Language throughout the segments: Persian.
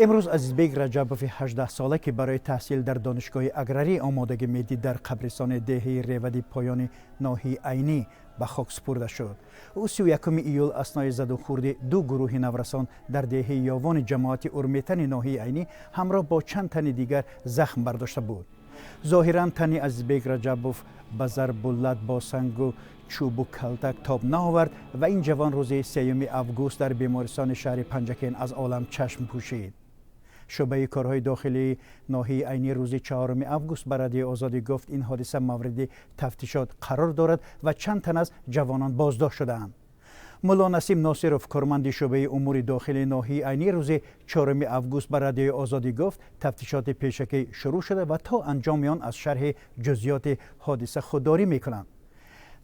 امروز عزیزبیگ رجبوف 18 ساله که برای تحصیل در دانشگاه اگراری آمادگی میدید در قبرستان دهه ریودی پایان ناحیه عینی به خاک سپرده شد. او 31 ایول اثنای زد و خورد دو گروه نورسان در دهه یاوان جماعت ارمیتن ناحیه عینی همراه با چند تن دیگر زخم برداشته بود. ظاهرا تن عزیزبیگ رجبوف به ضرب اللت با سنگ و چوب و کلتک تاب نآورد و این جوان روز 3 اوگوست در بیمارستان شهر پنجکین از عالم چشم پوشید. شعبه کارهای داخلی ناحیه عینی روز 4 اوگوست به رادیو آزادی گفت این حادثه مورد تفتیشات قرار دارد و چند تن از جوانان بازداشت شدند. ملا نسیم ناصرов کارمند شعبه امور داخلی ناحیه عینی روز 4 اوگوست به رادیو آزادی گفت تفتیشات پیشکی شروع شده و تا انجام آن از شرح جزئیات حادثه خودداری میکنند.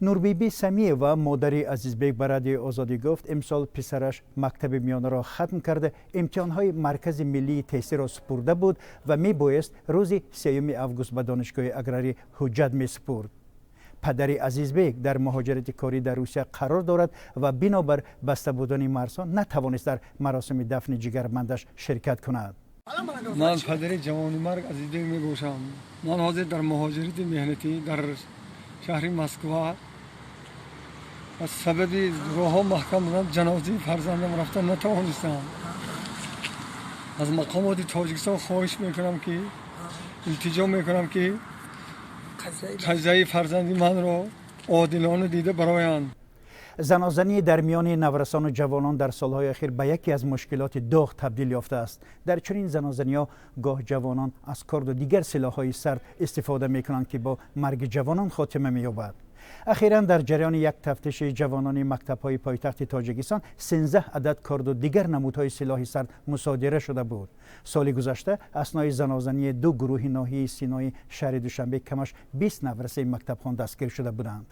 نوربیبی سمیه و مادر عزیزبیگ به رادیو آزادی گفت امسال پسرش مکتب میانه را ختم کرده امتحانهای مرکز ملی تحصیل را سپرده بود و می بایست روز 3 اوگوست به دانشگاه اگراری حجت می سپرد. پدر عزیزبیگ در مهاجرت کاری در روسیه قرار دارد و بنابر بسته بودن مرزها نتوانست در مراسم دفن جگرمندش شرکت کند. من پدر جوانی مرگ عزیزبیگ می باشم. من حاضر در مهاجرت مهنتی در شهر مسکو از سبب راه محکم بودن جنازه فرزندم رفتن نتوانستم. از مقامات تاجیکستان خواهش میکنم که التجا میکنم که قضیه فرزندی من را عادلانه دیده برآیند. زنازنی در میان نورسان و جوانان در سالهای اخیر به یکی از مشکلات داغ تبدیل یافته است. در چنین زنازنی‌ها گاه جوانان از کارد و دیگر سلاح‌های سرد استفاده می‌کنند که با مرگ جوانان خاتمه می‌یابد. اخیراً در جریان یک تفتیش جوانان مکتب‌های پایتخت تاجیکستان 13 عدد کارد و دیگر نمودهای سلاح سرد مصادره شده بود. سال گذشته اثنای زنازنی دو گروه ناحیه سینای شهر دوشنبه کمش 20 نورسه مکتبخوان دستگیر شده بودند.